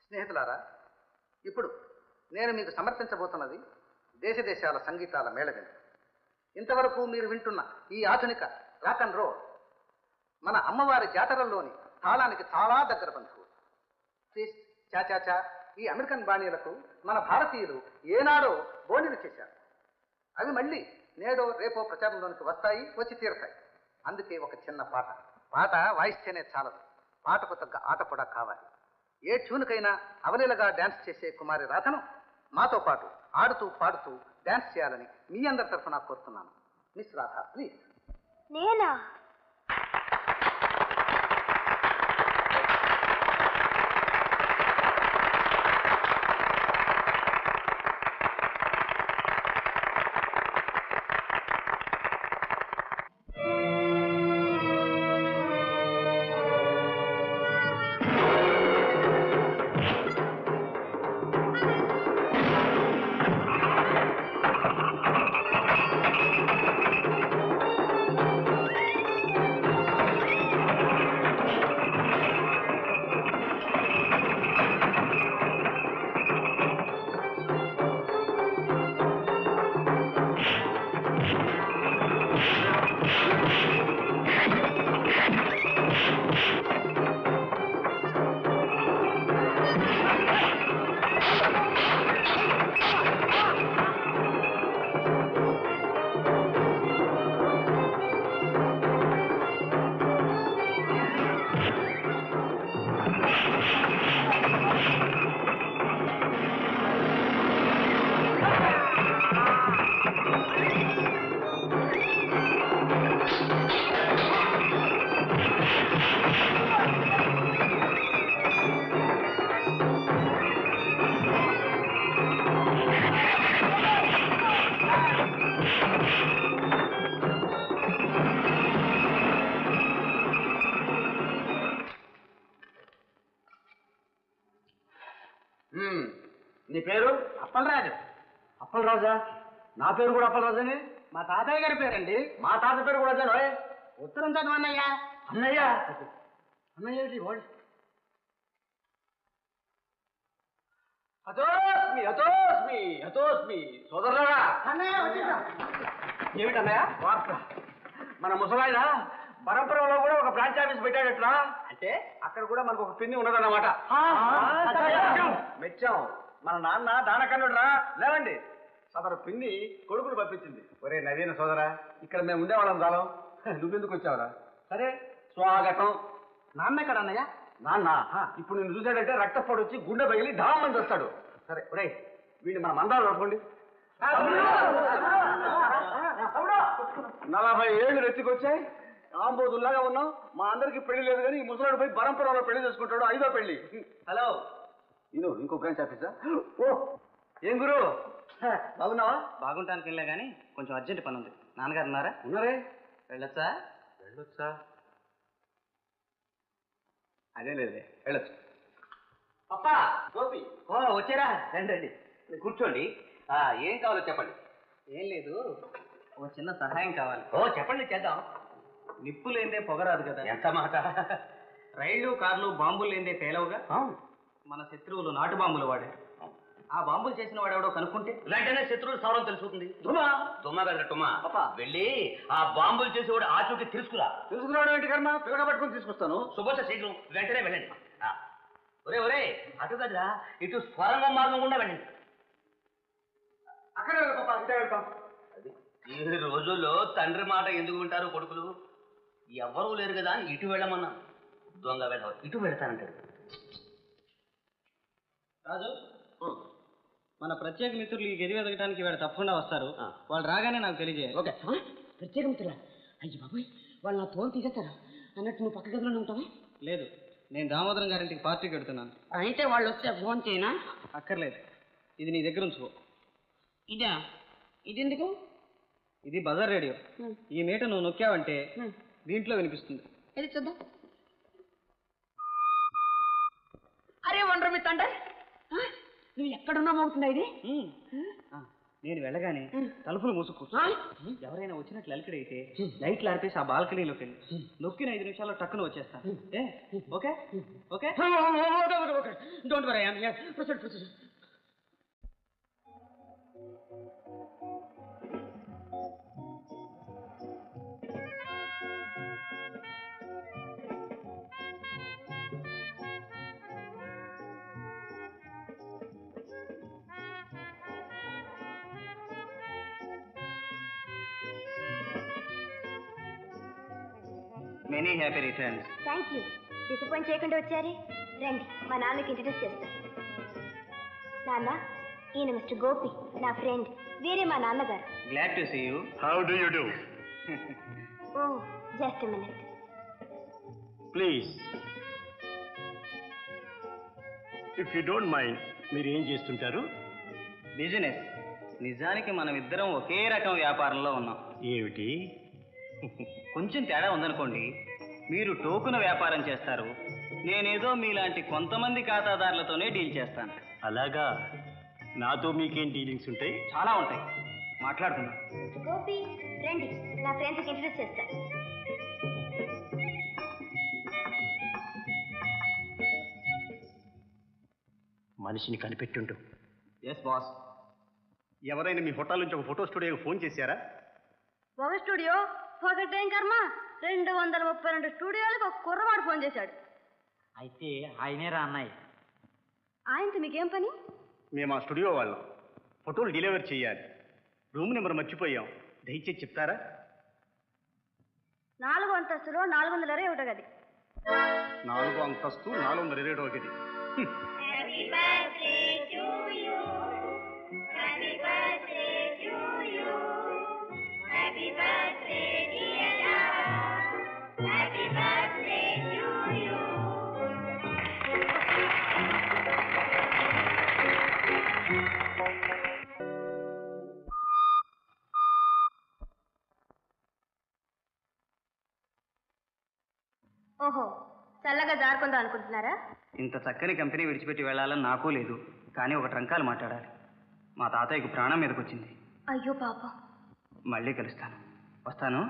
స్నేహితులారా, ఇప్పుడు నేను మీకు సమర్పించబోతున్నది దేశ దేశాల సంగీతాల మేళవింపు. ఇంతవరకు మీరు వింటున్న ఈ ఆధునిక రాక్ అండ్ రోల్ మన అమ్మవారి జాతరల్లోని తాళానికి చాలా దగ్గర బంధువు. ట్విస్ట్, చాచాచా ఈ అమెరికన్ బాణీలకు మన భారతీయులు ఏనాడో బోణిలు చేశారు. అవి మళ్ళీ నేడో రేపో ప్రచారంలోనికి వచ్చి తీరుతాయి. అందుకే ఒక చిన్న పాట వాయిస్తేనే చాలదు, పాటకు తగ్గ ఆట కూడా కావాలి. ఏ ట్యూన్కైనా అవలీలగా డ్యాన్స్ చేసే కుమారి రాధను మాతో పాటు ఆడుతూ పాడుతూ డ్యాన్స్ చేయాలని మీ అందరి తరఫున కోరుతున్నాను. Miss Radha, please. నేనా? నీ పేరు? అప్పలరాజు. అప్పలరాజా? నా పేరు కూడా అప్పలరాజని. మా తాతయ్య గారి పేరండి. మా తాత పేరు కూడా అదే. ఉత్తరం చదువు అన్నయ్య. అన్నయ్య? అన్నయ్య హతోస్మి హతోస్మి హతోస్మి. సోదరులారా, ఏమిటన్నయ్య వార్త? మన ముసలాయన పరంపరలో కూడా ఒక బ్రాంచ్ ఆఫీస్ పెట్టాడట్లా. అంటే అక్కడ కూడా మనకు ఒక పిన్ని ఉన్నదన్నమాట. మెచ్చాం. మన నాన్న దానకన్నుడు రా. లేవండి. సదరు పిన్ని కొడుకులు పంపించింది. ఒరే నవీన సోదరా, ఇక్కడ మేము ఉండేవాళ్ళం చాలం, నువ్వెందుకు వచ్చావురా? సరే, స్వాగతం. నాన్న ఎక్కడ అన్నయ్య? నాన్న ఇప్పుడు నేను చూసాడంటే రక్తపోటు వచ్చి గుండె పగిలి ఢామని వస్తాడు. సరే ఒరే, వీడిని మన మందాలు పట్టుకోండి. 40 ఏళ్ళు రెత్తికొచ్చాయి, ఆంబోదుల్లాగా ఉన్నాం. మా అందరికి పెళ్లి లేదు కానీ ఈ ముసలాడు పోయి పరంపరలో పెళ్లి చేసుకుంటాడు. 5వ పెళ్లి. హలో, ఇను ఇంకో బ్రాంచ్ ఆఫీసా? ఓ, ఏం గురు బాగున్నావా? బాగుంటానికి వెళ్ళా కానీ కొంచెం అర్జెంట్ పని ఉంది. నాన్నగారు ఉన్నారా? ఉన్నారే. వెళ్ళొచ్చా? వెళ్ళొచ్చా? అదే లేదే, వెళ్ళొచ్చు. పప్పా, గోపి. ఓ వచ్చారా? రండి కూర్చోండి. ఏం కావాలో చెప్పండి. ఏం లేదు, ఒక చిన్న సహాయం కావాలి. ఓ చెప్పండి, చేద్దాం. నిప్పు లేదే పొగరాదు కదా. ఎంత మాట! రైళ్లు కార్లు బాంబులు లేదే పేలవుగా. మన శత్రువులు నాటు బాంబులు వాడారు. ఆ బాంబులు చేసిన వాడెవడో కనుక్కుంటే వెంటనే శత్రువులు సౌరం తెలుసుకుంది. తుమ్మా కదా టుమ్మా. వెళ్ళి ఆ బాంబులు చేసేవాడు ఆచూకి తెలుసుకురావడం ఏంటి కర్మ? పిల్లగా పట్టుకుని తీసుకొస్తాను. శుభోష శీఘ్రం వెంటనే వెళ్ళండి. ఒరే అటు కదా, ఇటు స్వరంగం మార్గం గుండా వెళ్ళండి. అక్కడే వెళ్తాం. ఈ రోజుల్లో తండ్రి మాట ఎందుకు వింటారు కొడుకులు? ఎవ్వరూ లేరు కదా అని ఇటు వెళ్ళమన్నా. దొంగ వెళ్ళ ఇటు వెళ్తానంటాడు. రాజు, మన ప్రత్యేక మిత్రులు ఈ గది వెతకడానికి వాడు తప్పకుండా వస్తారు. వాళ్ళు రాగానే నాకు తెలియజేయాలి. ఓకే. ప్రత్యేక మిత్రులా? అయ్యి బాబాయ్, వాళ్ళు నా ఫోన్ తీసేస్తారా అన్నట్టు నువ్వు పక్క గదిలోనే ఉంటావా? లేదు, నేను దామోదరం గారింటికి పార్టీకి వెడుతున్నాను. అయితే వాళ్ళు వస్తే ఫోన్ చేయనా? అక్కర్లేదు, ఇది నీ దగ్గర ఉంచుకో. ఇదా? ఇది ఎందుకు? ఇది బజార్ రేడియో. ఈ మీట నువ్వు నొక్కావంటే దీంట్లో వినిపిస్తుంది. ఇది చూద్దాం. అరే వండర్ మిత్ అంటే నువ్వు ఎక్కడున్నా మోగుతుందా ఇది? నేను వెళ్ళగానే తలుపులు మూసుకు ఎవరైనా వచ్చినట్లు అలికిడైతే లైట్లు ఆర్పేసి ఆ బాల్కనీలోకి వెళ్ళి నొక్కిన 5 నిమిషాల్లో టక్కున వచ్చేస్తాను. Okay okay don't worry I am proceed proceed. Many happy returns. Thank you. Disappoint చేయకుండా వచ్చారే. రండి, మా నాన్నకి ఇంట్రడ్యూస్ చేస్తాను. నాన్న, ఈయన మిస్టర్ గోపి, నా ఫ్రెండ్. వీరే మా నాన్నగారు. Glad to see you. How do you do? Oh, just minute please, if you don't mind, మీరు ఏం చేస్తుంటారు? బిజినెస్. నిజానికి మనం ఇద్దరం ఒకే రకం వ్యాపారంలో ఉన్నాం. ఏమిటి? కొంచెం తేడా ఉందనుకోండి. మీరు టోకున వ్యాపారం చేస్తారు, నేనేదో మీలాంటి కొంతమంది ఖాతాదారులతోనే డీల్ చేస్తాను. అలాగా? నాతో మీకేం డీలింగ్స్ ఉంటాయి? చాలా ఉంటాయి, మాట్లాడుకుందాం. గోపి, రండి, నా ఫ్రెండ్స్కి ఇంట్రడ్యూస్ చేస్తాను. మనిషిని కనిపెట్టుండు. Yes boss. ఎవరైనా మీ హోటల్ నుంచి ఒక ఫోటో స్టూడియోకి ఫోన్ చేశారా? ఒక స్టూడియో ఒకటేం కర్మ, 232 స్టూడియోలకు ఒక కుర్రవాడు ఫోన్ చేశాడు. అయితే ఆయనే రా అన్నాయి. ఆయనతో మీకేం పని? మేము ఆ స్టూడియో వాళ్ళం. ఫోటోలు డెలివరీ చేయాలి. రూమ్ నెంబర్ మర్చిపోయాం, దయచేసి చెప్తారా? 4వ అంతస్తులో 421 గది. 4వ అంతస్తు 421 గది. ఓహో, చల్లగా జారుకుందాం అనుకుంటున్నారా? ఇంత చక్కని కంపెనీ విడిచిపెట్టి వెళ్ళాలని నాకు లేదు, కానీ ఒక ట్రంకాలు మాట్లాడాలి. మా తాతయ్యకు ప్రాణం మీదకి వచ్చింది. అయ్యో పాపం. మళ్ళీ కలుస్తాను. వస్తాను.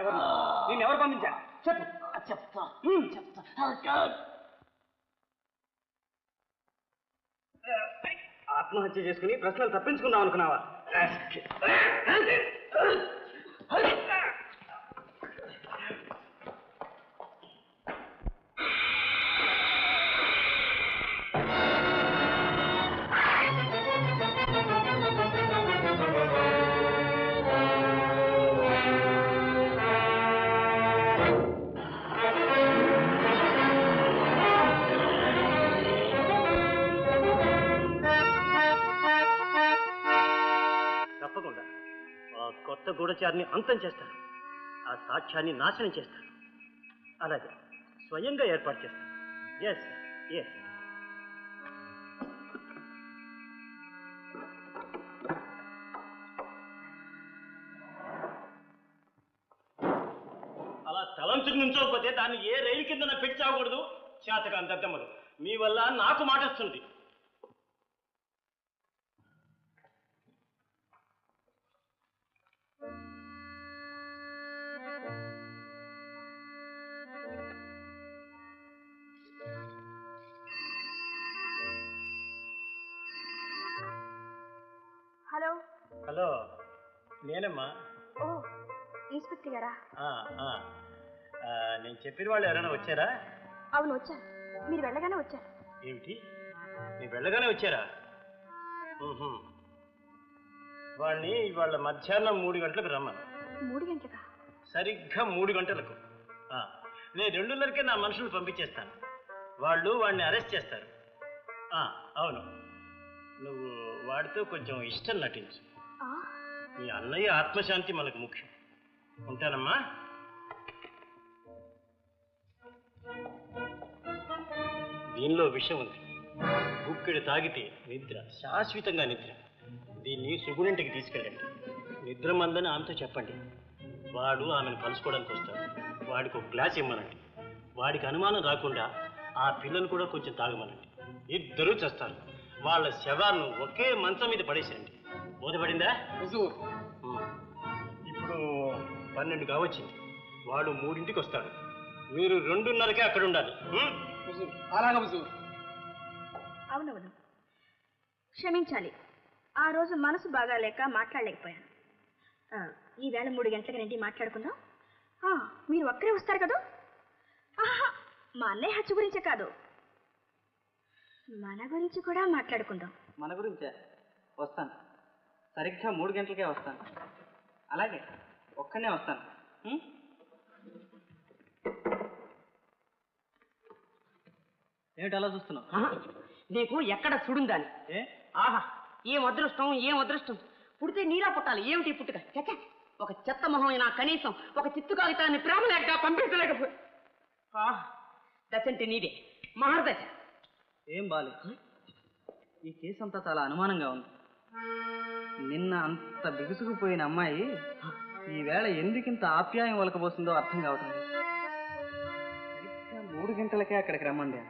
ఎవరు నేను ఎవరు పంపించా చెప్పు. చెప్తా ఆత్మహత్య చేసుకుని ప్రశ్నలు తప్పించుకుందాం అనుకున్నావా? తప్పకుండా ఆ కొత్త గూఢచారిని అంతం చేస్తారు, ఆ సాక్ష్యాన్ని నాశనం చేస్తారు. అలాగే స్వయంగా ఏర్పాటు చేస్తారు. Yes yes. అలా తలంచుకు నుంచోకపోతే దాన్ని ఏ రైలు కింద పెట్టి చావకూడదు. చేతకాని దద్దమ్మలు, మీ వల్ల నాకు మాట వస్తుంది. హలో. హలో, నేనమ్మా. ఓ, ఇన్స్పెక్టర్ గారా? నేను చెప్పిన వాళ్ళు ఎవరైనా వచ్చారా? అవును, వచ్చారు. మీరు వెళ్ళగానే వచ్చారు. ఏమిటి, నీ వెళ్ళగానే వచ్చారా? వాళ్ళని ఇవాళ మధ్యాహ్నం 3 గంటలకు రమ్మను. 3 గంటలకా? సరిగ్గా 3 గంటలకు. నేను 2:30కే నా మనుషులు పంపించేస్తాను. వాళ్ళు వాడిని అరెస్ట్ చేస్తారు. అవును, నువ్వు వాడితో కొంచెం ఇష్టం నటించు. మీ అన్నయ్య ఆత్మశాంతి మనకు ముఖ్యం. ఉంటానమ్మా. దీనిలో విషయం ఉంది. గుక్కెడు తాగితే నిద్ర, శాశ్వతంగా నిద్ర. దీన్ని సుగుణింటికి తీసుకెళ్ళండి. నిద్ర మందని ఆమెతో చెప్పండి. వాడు ఆమెను కలుసుకోవడానికి వస్తాడు. వాడికి ఒక గ్లాస్ ఇమ్మనండి. వాడికి అనుమానం రాకుండా ఆ పిల్లను కూడా కొంచెం తాగమనండి. ఇద్దరూ చేస్తారు. వాళ్ళ శవాలను ఒకే మంచం మీద పడేసేయండి. బోధపడిందా? ఇప్పుడు 12 కావచ్చింది. వాడు 3ంటికి వస్తాడు. మీరు 2:30కే అక్కడ ఉండాలి. అలాగే. అవునవును, క్షమించాలి. ఆ రోజు మనసు బాగాలేక మాట్లాడలేకపోయాను. ఈవేళ 3 గంటలకు రండి, మాట్లాడుకుందాం. మీరు ఒక్కరే వస్తారు కదా? మా అన్నయ్య హత్య గురించే కాదు, మన గురించి కూడా మాట్లాడుకుందాం. మన గురించే? వస్తాను. సరిగ్గా 3 గంటలకే వస్తాను. అలాగే, ఒక్కనే వస్తాను. ఏమిటి అలా చూస్తున్నావు? నీకు ఎక్కడ సుడుందని? ఆహా, ఏం అదృష్టం, ఏం అదృష్టం! పుడితే నీలా పుట్టాలి. ఏమిటి పుట్టుక? చచ్చ, ఒక చెత్త మొహం అయినా కనీసం ఒక చిత్తు కాగితాన్ని ప్రేమ లేక పంపించలేకపోయి. దశంటే నీదే, మహర్దశ. ఏం బాలే, ఈ కేసు అంతా చాలా అనుమానంగా ఉంది. నిన్న అంత బిగుసుకుపోయిన అమ్మాయి ఈవేళ ఎందుకింత ఆప్యాయం ఒలకబోతుందో అర్థం కావటం లేదు. 3 గంటలకే అక్కడికి రమ్మంది.